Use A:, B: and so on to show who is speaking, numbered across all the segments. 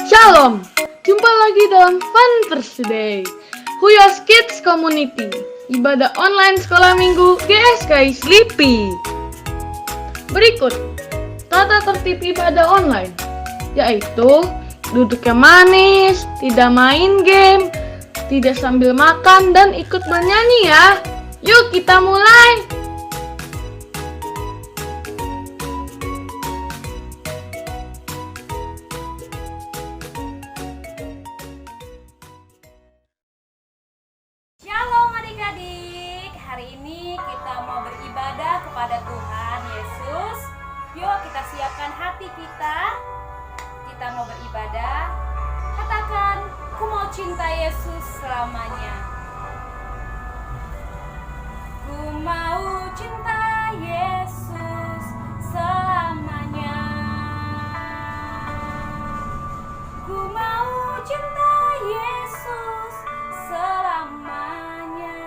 A: Shalom, jumpa lagi dalam Fun Thursday Huyos Kids Community, ibadah online sekolah minggu GSKI Sleepy. Berikut tata tertib ibadah online, yaitu duduk yang manis, tidak main game, tidak sambil makan, dan ikut bernyanyi ya. Yuk kita mulai.
B: Shalom adik-adik, hari ini kita mau beribadah kepada Tuhan Yesus. Yuk kita siapkan hati kita mau beribadah. Katakan, ku mau cinta Yesus selamanya. Ku mau cinta Yesus selamanya. Ku mau cinta Yesus selamanya.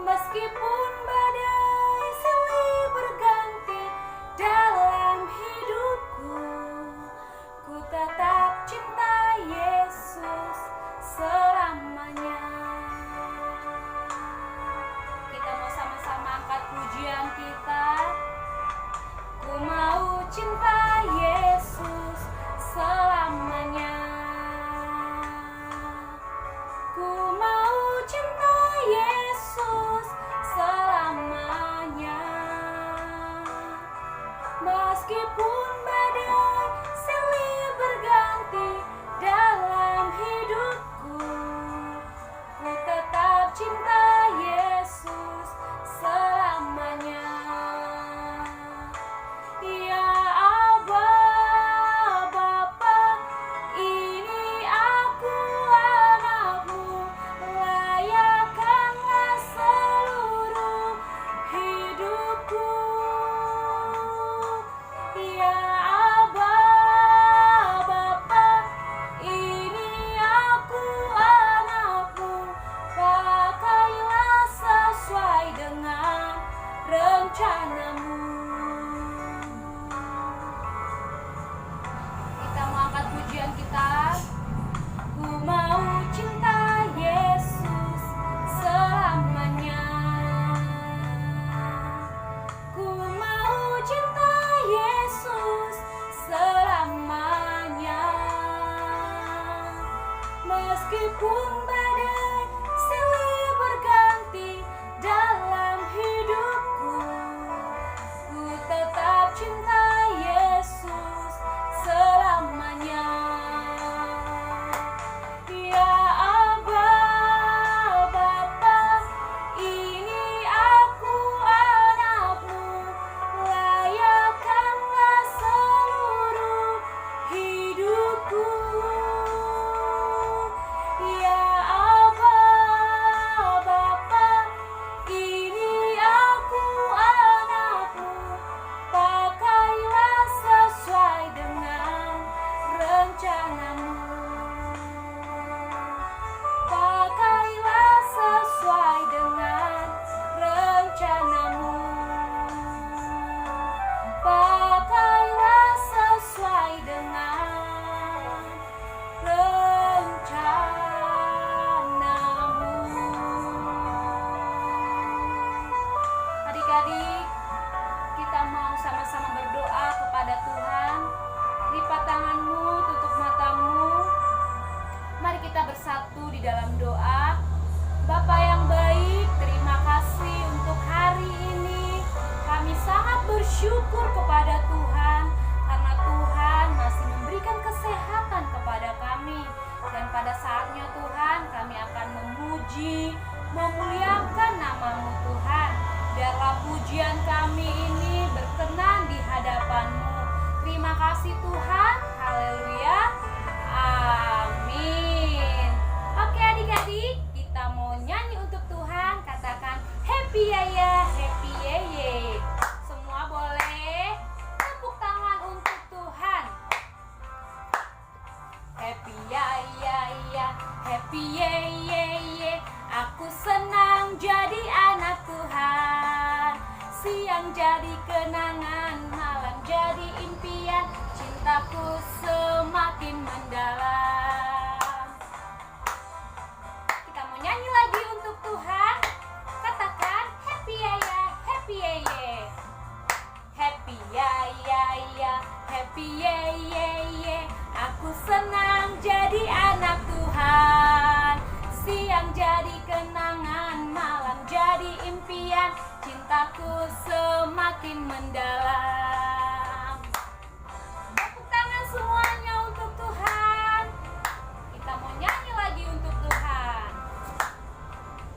B: Meskipun badai silih berganti dalam hidupku, ku tetap cinta Yesus selamanya. Kita mau sama-sama angkat pujian kita. Ku mau cinta Yesus selamanya. Ku mau cinta Yesus selamanya. Meskipun badai silih berganti dalam hidupku, ku tetap cinta Yesus selamanya. Ya Aba, Bapa, ini aku anakmu, layakkanlah seluruh hidupku. Ya Aba, Bapa, ini aku anakmu, pakailah sesuai dengan rencanamu. Kita mau angkat pujian kita. Ku mau cinta Yesus selamanya. Ku mau cinta Yesus selamanya. Meskipun badai silih berganti dalam hidupku, ku tetap cinta Yesus selamanya. Ya Aba, Bapa, ini aku anakmu, layakkanlah seluruh hidupku. Ya Aba, Bapa, ini aku anakmu, pakailah sesuai dengan rencanamu. Pakailah sesuai dengan rencanamu. Pakailah sesuai dengan rencanamu. Adik-adik, kita mau sama-sama berdoa kepada Tuhan. Lipat tanganmu, tutup matamu. Mari kita bersatu di dalam doa. Bapa yang baik, terima kasih untuk hari ini. Kami sangat bersyukur kepada Tuhan karena Tuhan masih memberikan kesehatan kepada kami. Dan pada saatnya Tuhan, kami akan memuji, memuliakan nama-Mu Tuhan. Biarlah pujian kami ini berkenan di hadapan-Mu. Terima kasih Tuhan. Haleluya. Amin. Oke adik-adik, kita mau nyanyi untuk Tuhan. Katakan happy ya, happy ye. Semua boleh tepuk tangan untuk Tuhan. Happy ya, happy ye. Aku senang jadi anak Tuhan. jadi kenangan, malam jadi impian, cintaku semakin mendalam. Kita mau nyanyi lagi untuk Tuhan. Katakan happy ya ya, happy ya ya. Happy ya ya ya, happy ya ya ya. Aku senang jadi anak Tuhan. Siang jadi kenangan, malam jadi impian, cintaku semakin mendalam. Tepuk tangan semuanya untuk Tuhan. Kita mau nyanyi lagi untuk Tuhan.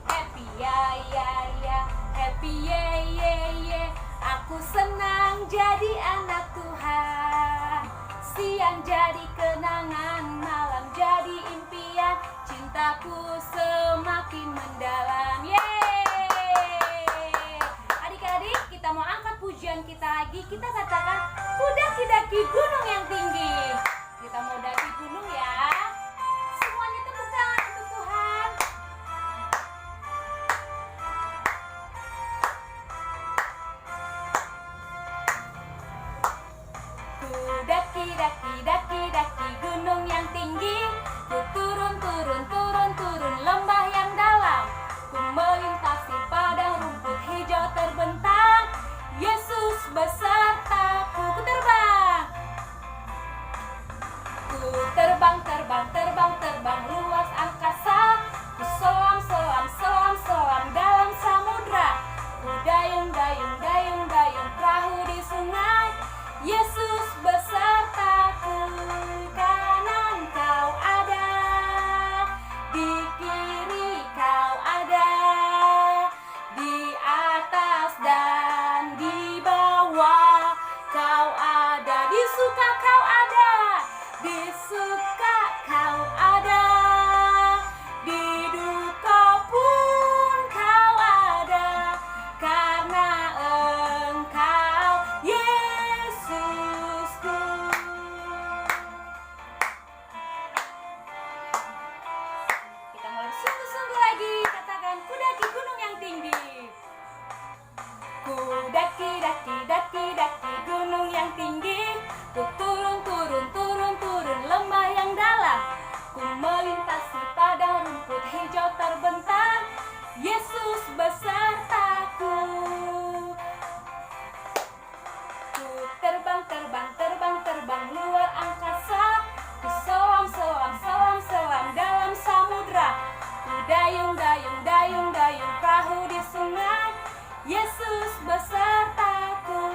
B: Happy ya ya ya, happy ya ya ya. Aku senang jadi anak Tuhan. Siang jadi kenangan, malam jadi impian, cintaku semakin mendalam. Yeay! Adik-adik, kita mau angkat pujian kita lagi. Kita katakan, ku daki-daki gunung yang tinggi. Kita mau daki gunung ya. Semuanya tepuk tangan untuk Tuhan. Ku daki-daki gunung yang tinggi. Ku turun lembah yang dalam. Ku melintasi padang rumput hijau terbentang. Yesus besertaku. Ku terbang. Ku terbang luas angkasa. Ku selam dalam samudra. Ku dayung perahu di sungai. Yesus besertaku. Kanan kau ada, di kiri kau ada, di atas dan di bawah kau ada, di suka kau ada, di suka kau ada, di duka pun kau ada, karena Engkau Yesusku. Kita mulai sungguh-sungguh lagi. Katakan, ku daki gunung yang tinggi. Ku daki gunung yang tinggi. Ku turun lembah yang dalam. Ku melintasi padang rumput hijau terbentang. Yesus besertaku. Ku terbang luar angkasa. Ku selam dalam samudra. Ku dayung perahu di sungai. Yesus besertaku.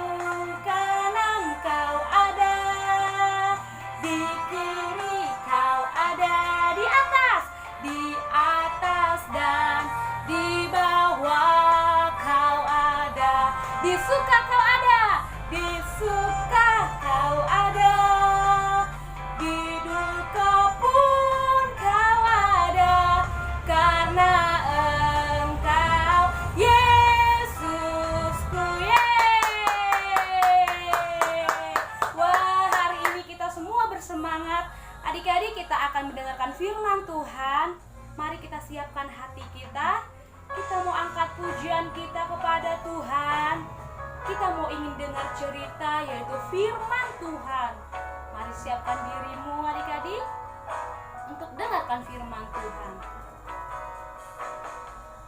B: Kanan kau ada, di kiri kau ada, di atas dan di bawah kau ada, di suka kau ada, di suka kau ada, di duka pun kau ada, karena Engkau Yesusku. Yeay! Wah, hari ini kita semua bersemangat. Adik-adik, kita akan mendengarkan firman Tuhan. Mari kita siapkan hati kita. Kita mau angkat pujian kita kepada Tuhan. Kita mau ingin dengar cerita, yaitu firman Tuhan. Mari siapkan dirimu adik-adik untuk dengarkan firman Tuhan.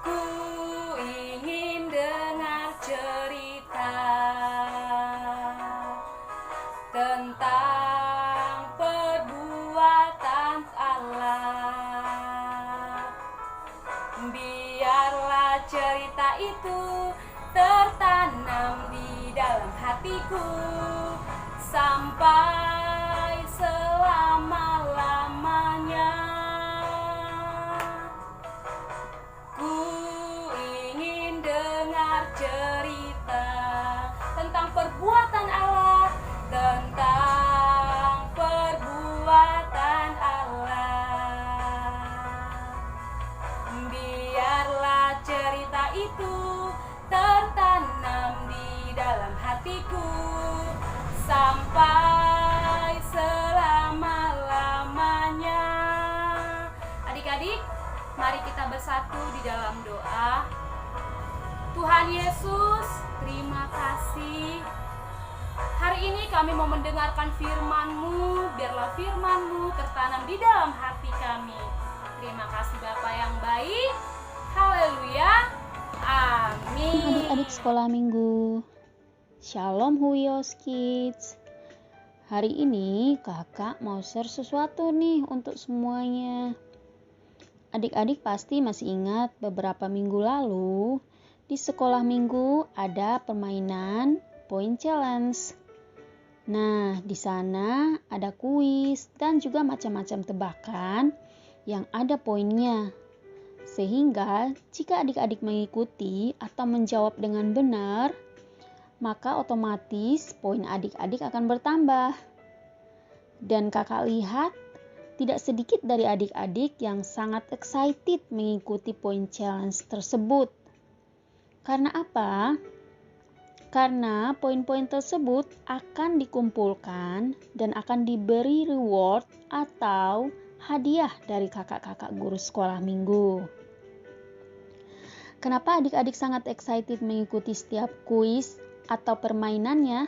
B: Ku ingin dengar cerita tentang perbuatan Allah. Biarlah cerita itu tertanam di dalam hatiku sampai selama-lamanya. Ku ingin dengar cerita tentang perbuatan Allah, tentang perbuatan Allah. Biarlah cerita itu tertanam di dalam hatiku sampai selama-lamanya. Adik-adik, mari kita bersatu di dalam doa. Tuhan Yesus, terima kasih. Hari ini kami mau mendengarkan firman-Mu, biarlah firman-Mu tertanam di dalam hati kami. Terima kasih Bapa yang baik. Haleluya. Amin.
C: Adik-adik sekolah minggu, Shalom Huyos Kids. Hari ini kakak mau share sesuatu nih untuk semuanya. Adik-adik pasti masih ingat beberapa minggu lalu di sekolah minggu ada permainan Point Challenge. Nah, di sana ada kuis dan juga macam-macam tebakan yang ada poinnya. Sehingga jika adik-adik mengikuti atau menjawab dengan benar, maka otomatis poin adik-adik akan bertambah. Dan kakak lihat tidak sedikit dari adik-adik yang sangat excited mengikuti Point Challenge tersebut. Karena apa? Karena poin-poin tersebut akan dikumpulkan dan akan diberi reward atau hadiah dari kakak-kakak guru sekolah minggu. Kenapa adik-adik sangat excited mengikuti setiap kuis atau permainannya?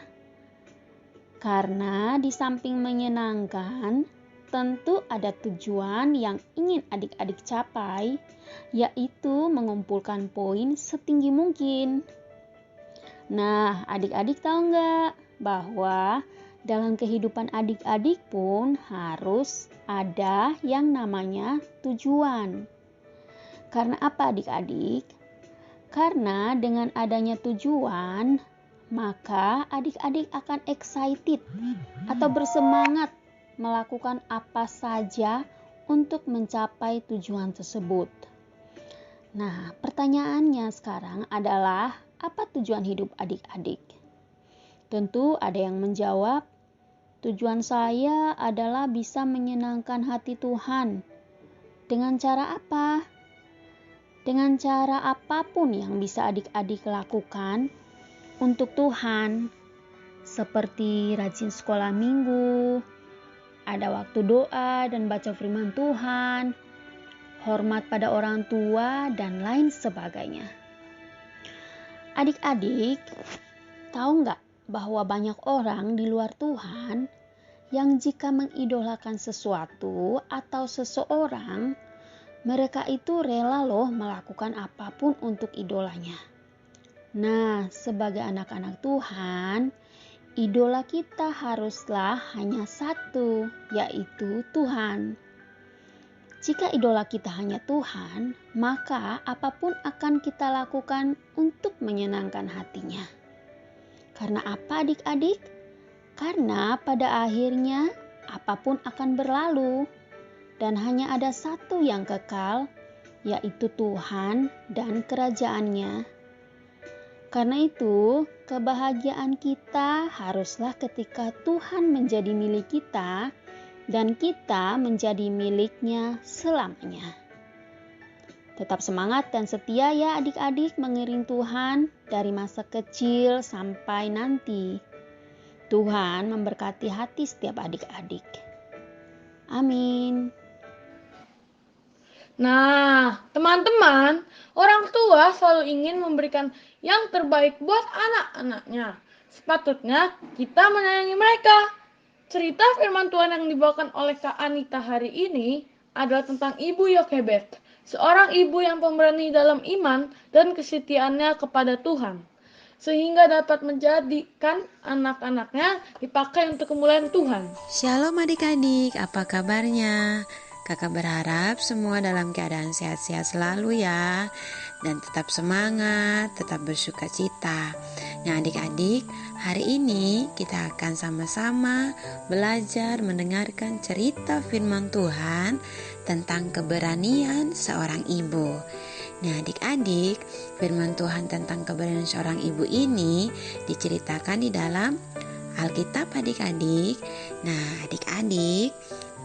C: Karena di samping menyenangkan, tentu ada tujuan yang ingin adik-adik capai, yaitu mengumpulkan poin setinggi mungkin. Nah, adik-adik tahu nggak bahwa dalam kehidupan adik-adik pun harus ada yang namanya tujuan. Karena apa adik-adik? Karena dengan adanya tujuan, maka adik-adik akan excited atau bersemangat melakukan apa saja untuk mencapai tujuan tersebut. Nah, pertanyaannya sekarang adalah apa tujuan hidup adik-adik? Tentu ada yang menjawab, tujuan saya adalah bisa menyenangkan hati Tuhan. Dengan cara apa? Dengan cara apapun yang bisa adik-adik lakukan untuk Tuhan. Seperti rajin sekolah minggu, ada waktu doa dan baca firman Tuhan, hormat pada orang tua, dan lain sebagainya. Adik-adik, tahu nggak bahwa banyak orang di luar Tuhan yang jika mengidolakan sesuatu atau seseorang, mereka itu rela loh melakukan apapun untuk idolanya. Nah, sebagai anak-anak Tuhan, idola kita haruslah hanya satu, yaitu Tuhan. Jika idola kita hanya Tuhan, maka apapun akan kita lakukan untuk menyenangkan hatinya. Karena apa adik-adik? Karena pada akhirnya apapun akan berlalu dan hanya ada satu yang kekal, yaitu Tuhan dan kerajaannya. Karena itu, kebahagiaan kita haruslah ketika Tuhan menjadi milik kita dan kita menjadi miliknya selamanya. Tetap semangat dan setia ya adik-adik mengiring Tuhan dari masa kecil sampai nanti. Tuhan memberkati hati setiap adik-adik. Amin.
A: Nah, teman-teman, orang tua selalu ingin memberikan yang terbaik buat anak-anaknya. Sepatutnya kita menyayangi mereka. Cerita firman Tuhan yang dibawakan oleh Kak Anita hari ini adalah tentang Ibu Yokebed, seorang ibu yang pemberani dalam iman dan kesetiaannya kepada Tuhan, sehingga dapat menjadikan anak-anaknya dipakai untuk kemuliaan Tuhan.
D: Shalom adik-adik, apa kabarnya? Kakak berharap semua dalam keadaan sehat-sehat selalu ya. Dan tetap semangat, tetap bersuka cita. Nah adik-adik, hari ini kita akan sama-sama belajar mendengarkan cerita firman Tuhan tentang keberanian seorang ibu. Nah adik-adik, firman Tuhan tentang keberanian seorang ibu ini diceritakan di dalam Alkitab adik-adik. Nah adik-adik,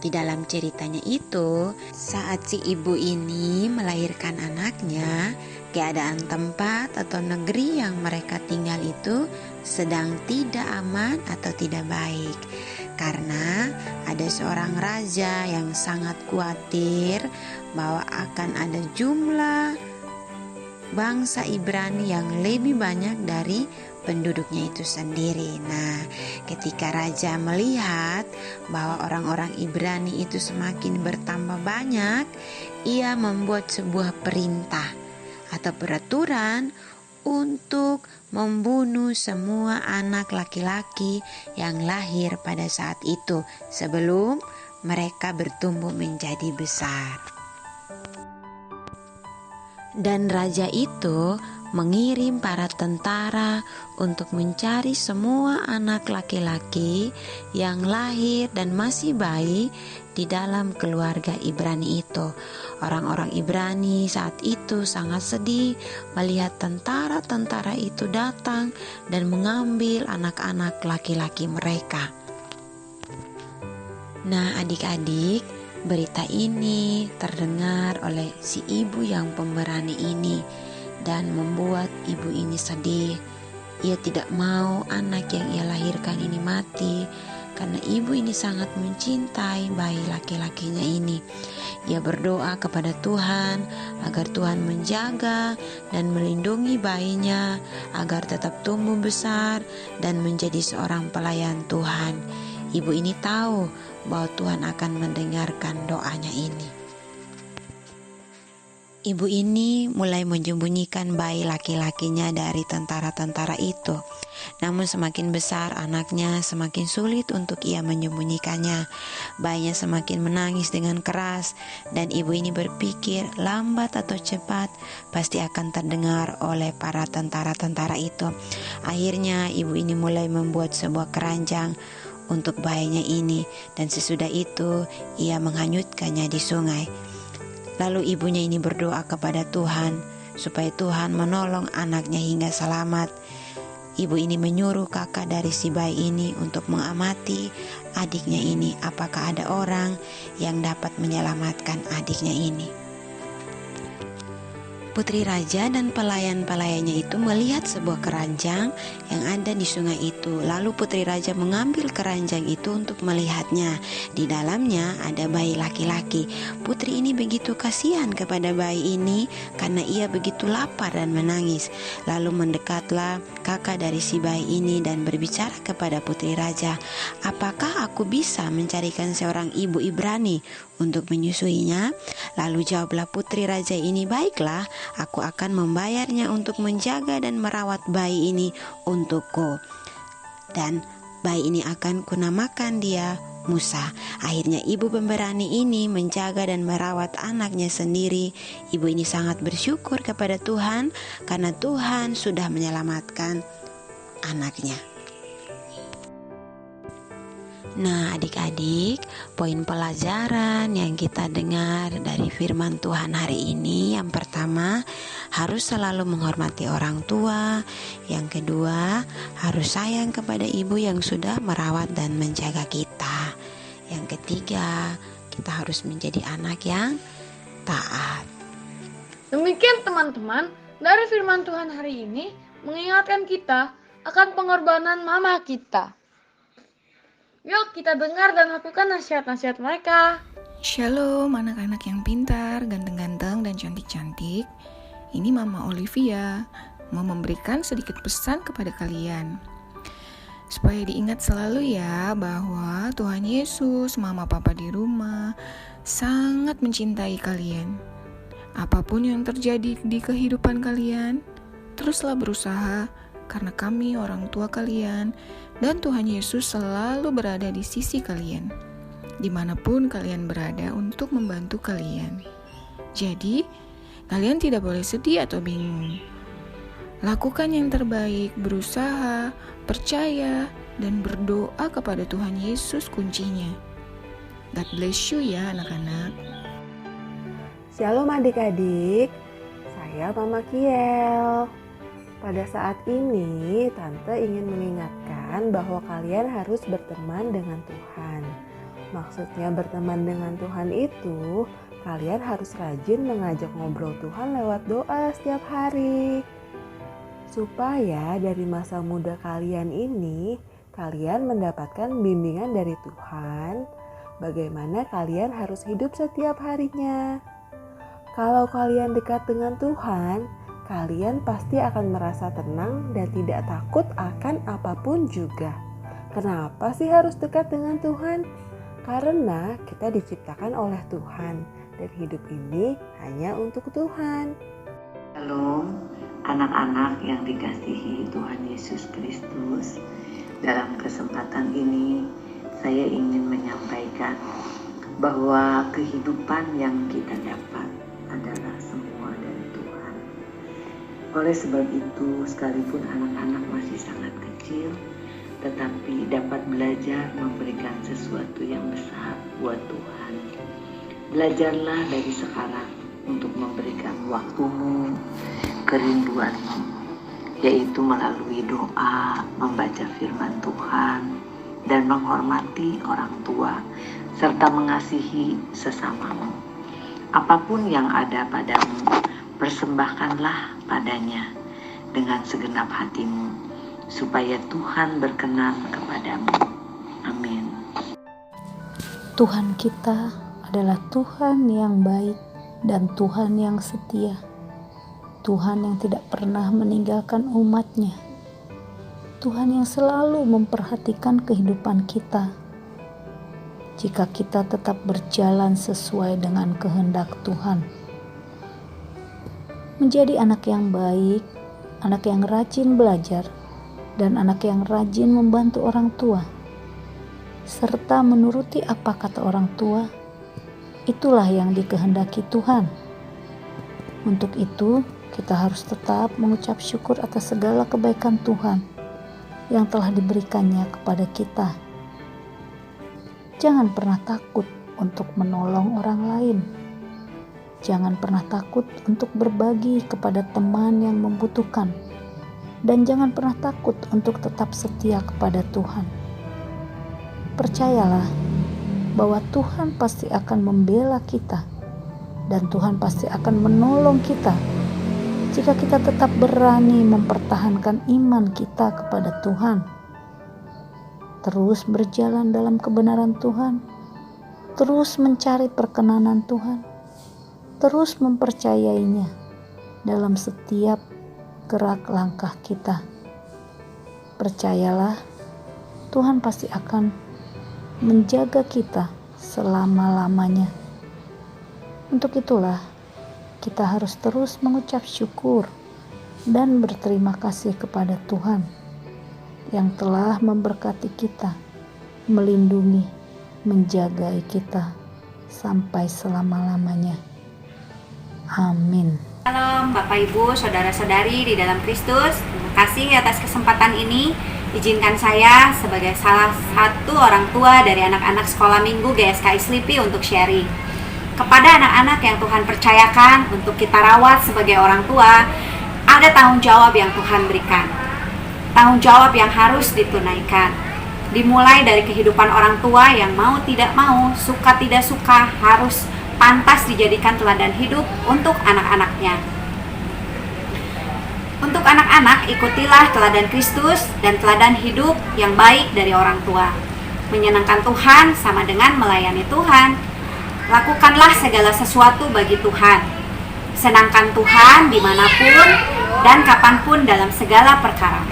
D: di dalam ceritanya itu, saat si ibu ini melahirkan anaknya, keadaan tempat atau negeri yang mereka tinggal itu sedang tidak aman atau tidak baik. Karena ada seorang raja yang sangat khawatir bahwa akan ada jumlah bangsa Ibrani yang lebih banyak dari penduduknya itu sendiri. Nah, ketika raja melihat bahwa orang-orang Ibrani itu semakin bertambah banyak, ia membuat sebuah perintah atau peraturan untuk membunuh semua anak laki-laki yang lahir pada saat itu sebelum mereka bertumbuh menjadi besar. Dan raja itu mengirim para tentara untuk mencari semua anak laki-laki yang lahir dan masih bayi di dalam keluarga Ibrani itu. Orang-orang Ibrani saat itu sangat sedih melihat tentara-tentara itu datang dan mengambil anak-anak laki-laki mereka. Nah, adik-adik, berita ini terdengar oleh si ibu yang pemberani ini dan membuat ibu ini sedih. Ia tidak mau anak yang ia lahirkan ini mati karena ibu ini sangat mencintai bayi laki-lakinya ini. Ia berdoa kepada Tuhan agar Tuhan menjaga dan melindungi bayinya agar tetap tumbuh besar dan menjadi seorang pelayan Tuhan. Ibu ini tahu bahwa Tuhan akan mendengarkan doanya ini. Ibu ini mulai menyembunyikan bayi laki-lakinya dari tentara-tentara itu. Namun semakin besar anaknya, semakin sulit untuk ia menyembunyikannya. Bayinya semakin menangis dengan keras dan ibu ini berpikir lambat atau cepat pasti akan terdengar oleh para tentara-tentara itu. Akhirnya ibu ini mulai membuat sebuah keranjang untuk bayinya ini dan sesudah itu ia menghanyutkannya di sungai. Lalu ibunya ini berdoa kepada Tuhan supaya Tuhan menolong anaknya hingga selamat. Ibu ini menyuruh kakak dari si bayi ini untuk mengamati adiknya ini, apakah ada orang yang dapat menyelamatkan adiknya ini. Putri raja dan pelayan-pelayannya itu melihat sebuah keranjang yang ada di sungai itu. Lalu putri raja mengambil keranjang itu untuk melihatnya. Di dalamnya ada bayi laki-laki. Putri ini begitu kasihan kepada bayi ini karena ia begitu lapar dan menangis. Lalu mendekatlah kakak dari si bayi ini dan berbicara kepada putri raja, "Apakah aku bisa mencarikan seorang ibu Ibrani untuk menyusuinya?" Lalu jawablah putri raja ini, "Baiklah, aku akan membayarnya untuk menjaga dan merawat bayi ini untukku. Dan bayi ini akan kunamakan dia Musa." Akhirnya ibu pemberani ini menjaga dan merawat anaknya sendiri. Ibu ini sangat bersyukur kepada Tuhan karena Tuhan sudah menyelamatkan anaknya. Nah, adik-adik, poin pelajaran yang kita dengar dari firman Tuhan hari ini, yang pertama, harus selalu menghormati orang tua. Yang kedua, harus sayang kepada ibu yang sudah merawat dan menjaga kita. Yang ketiga, kita harus menjadi anak yang taat.
A: Demikian teman-teman, dari firman Tuhan hari ini mengingatkan kita akan pengorbanan mama kita. Yuk kita dengar dan lakukan nasihat-nasihat mereka.
E: Shalom anak-anak yang pintar, ganteng-ganteng, dan cantik-cantik. Ini Mama Olivia mau memberikan sedikit pesan kepada kalian. Supaya diingat selalu ya bahwa Tuhan Yesus, Mama Papa di rumah sangat mencintai kalian. Apapun yang terjadi di kehidupan kalian, teruslah berusaha karena kami orang tua kalian dan Tuhan Yesus selalu berada di sisi kalian, dimanapun kalian berada untuk membantu kalian. Jadi, kalian tidak boleh sedih atau bingung. Lakukan yang terbaik, berusaha, percaya, dan berdoa kepada Tuhan Yesus kuncinya. God bless you ya anak-anak.
F: Shalom adik-adik, saya Mama Kiel. Pada saat ini, Tante ingin mengingatkan bahwa kalian harus berteman dengan Tuhan. Maksudnya berteman dengan Tuhan itu, kalian harus rajin mengajak ngobrol Tuhan lewat doa setiap hari. Supaya dari masa muda kalian ini, kalian mendapatkan bimbingan dari Tuhan, bagaimana kalian harus hidup setiap harinya. Kalau kalian dekat dengan Tuhan, kalian pasti akan merasa tenang dan tidak takut akan apapun juga. Kenapa sih harus dekat dengan Tuhan? Karena kita diciptakan oleh Tuhan dan hidup ini hanya untuk Tuhan.
G: Shalom, anak-anak yang dikasihi Tuhan Yesus Kristus. Dalam kesempatan ini, saya ingin menyampaikan bahwa kehidupan yang kita dapat adalah semua dari Tuhan. Oleh sebab itu, sekalipun anak-anak masih sangat kecil, tetapi dapat belajar memberikan sesuatu yang besar buat Tuhan. Belajarlah dari sekarang untuk memberikan waktumu, kerinduanmu, yaitu melalui doa, membaca firman Tuhan, dan menghormati orang tua, serta mengasihi sesamamu. Apapun yang ada padamu, persembahkanlah padanya dengan segenap hatimu, supaya Tuhan berkenan kepadamu. Amin.
C: Tuhan kita adalah Tuhan yang baik dan Tuhan yang setia. Tuhan yang tidak pernah meninggalkan umat-Nya. Tuhan yang selalu memperhatikan kehidupan kita. Jika kita tetap berjalan sesuai dengan kehendak Tuhan. Menjadi anak yang baik, anak yang rajin belajar, dan anak yang rajin membantu orang tua, serta menuruti apa kata orang tua, itulah yang dikehendaki Tuhan. Untuk itu, kita harus tetap mengucap syukur atas segala kebaikan Tuhan yang telah diberikannya kepada kita. Jangan pernah takut untuk menolong orang lain. Jangan pernah takut untuk berbagi kepada teman yang membutuhkan. Dan jangan pernah takut untuk tetap setia kepada Tuhan. Percayalah bahwa Tuhan pasti akan membela kita dan Tuhan pasti akan menolong kita jika kita tetap berani mempertahankan iman kita kepada Tuhan. Terus berjalan dalam kebenaran Tuhan, terus mencari perkenanan Tuhan, terus mempercayainya dalam setiap gerak langkah kita. Percayalah, Tuhan pasti akan menjaga kita selama-lamanya. Untuk itulah, kita harus terus mengucap syukur dan berterima kasih kepada Tuhan yang telah memberkati kita, melindungi, menjaga kita sampai selama-lamanya. Amin.
H: Shalom Bapak Ibu, Saudara-saudari di dalam Kristus. Terima kasih atas kesempatan ini. Izinkan saya sebagai salah satu orang tua dari anak-anak sekolah minggu GSKI Slipi untuk sharing. Kepada anak-anak yang Tuhan percayakan untuk kita rawat sebagai orang tua, ada tanggung jawab yang Tuhan berikan. Tanggung jawab yang harus ditunaikan. Dimulai dari kehidupan orang tua yang mau tidak mau, suka tidak suka, harus pantas dijadikan teladan hidup untuk anak-anaknya. Untuk anak-anak, ikutilah teladan Kristus dan teladan hidup yang baik dari orang tua. Menyenangkan Tuhan sama dengan melayani Tuhan. Lakukanlah segala sesuatu bagi Tuhan. Senangkan Tuhan dimanapun dan kapanpun dalam segala perkara.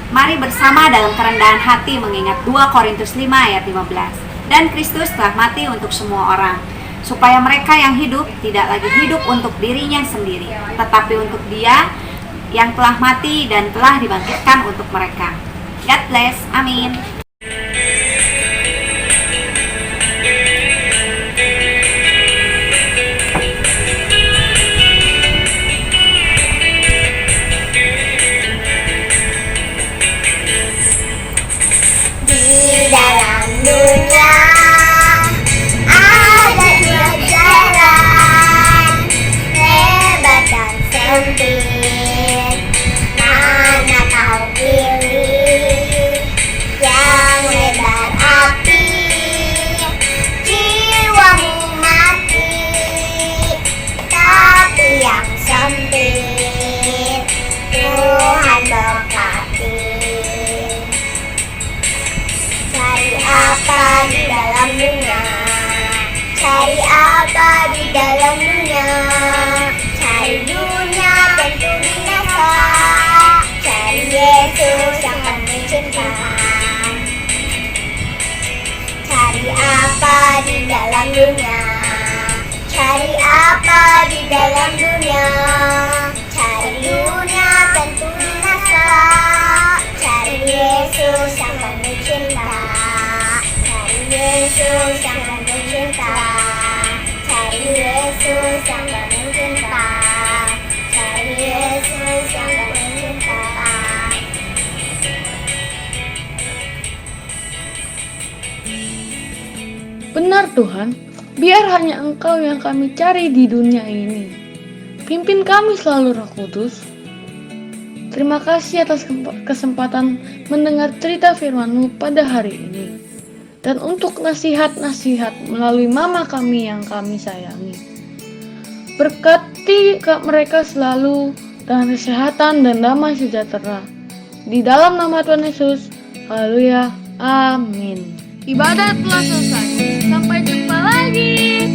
H: Mari bersama dalam kerendahan hati mengingat 2 Korintus 5 ayat 15. Dan Kristus telah mati untuk semua orang, supaya mereka yang hidup tidak lagi hidup untuk dirinya sendiri, tetapi untuk Dia yang telah mati dan telah dibangkitkan untuk mereka. God bless. Amin.
I: Di dalam dunia ada 2 jalan, lebar dan sempit. Mana kau pilih? Yang lebar api, jiwamu mati. Tapi yang sempit, Tuhan berkati. Cari apa di dalam dunia? Cari apa di dalam dunia? Cari dunia tentu Cari apa di dalam dunia? Cari dunia tentu binasa. Cari Yesus yang penuh cinta. Cari Yesus yang penuh cinta. Cari Yesus yang penuh cinta. Cari Yesus yang penuh cinta.
A: Benar Tuhan, biar hanya Engkau yang kami cari di dunia ini. Pimpin kami selalu Roh Kudus. Terima kasih atas kesempatan mendengar cerita firman-Mu pada hari ini. Dan untuk nasihat-nasihat melalui mama kami yang kami sayangi. Berkati mereka selalu dengan kesehatan dan damai sejahtera. Di dalam nama Tuhan Yesus, haleluya, amin. Ibadah telah selesai. Sampai jumpa lagi.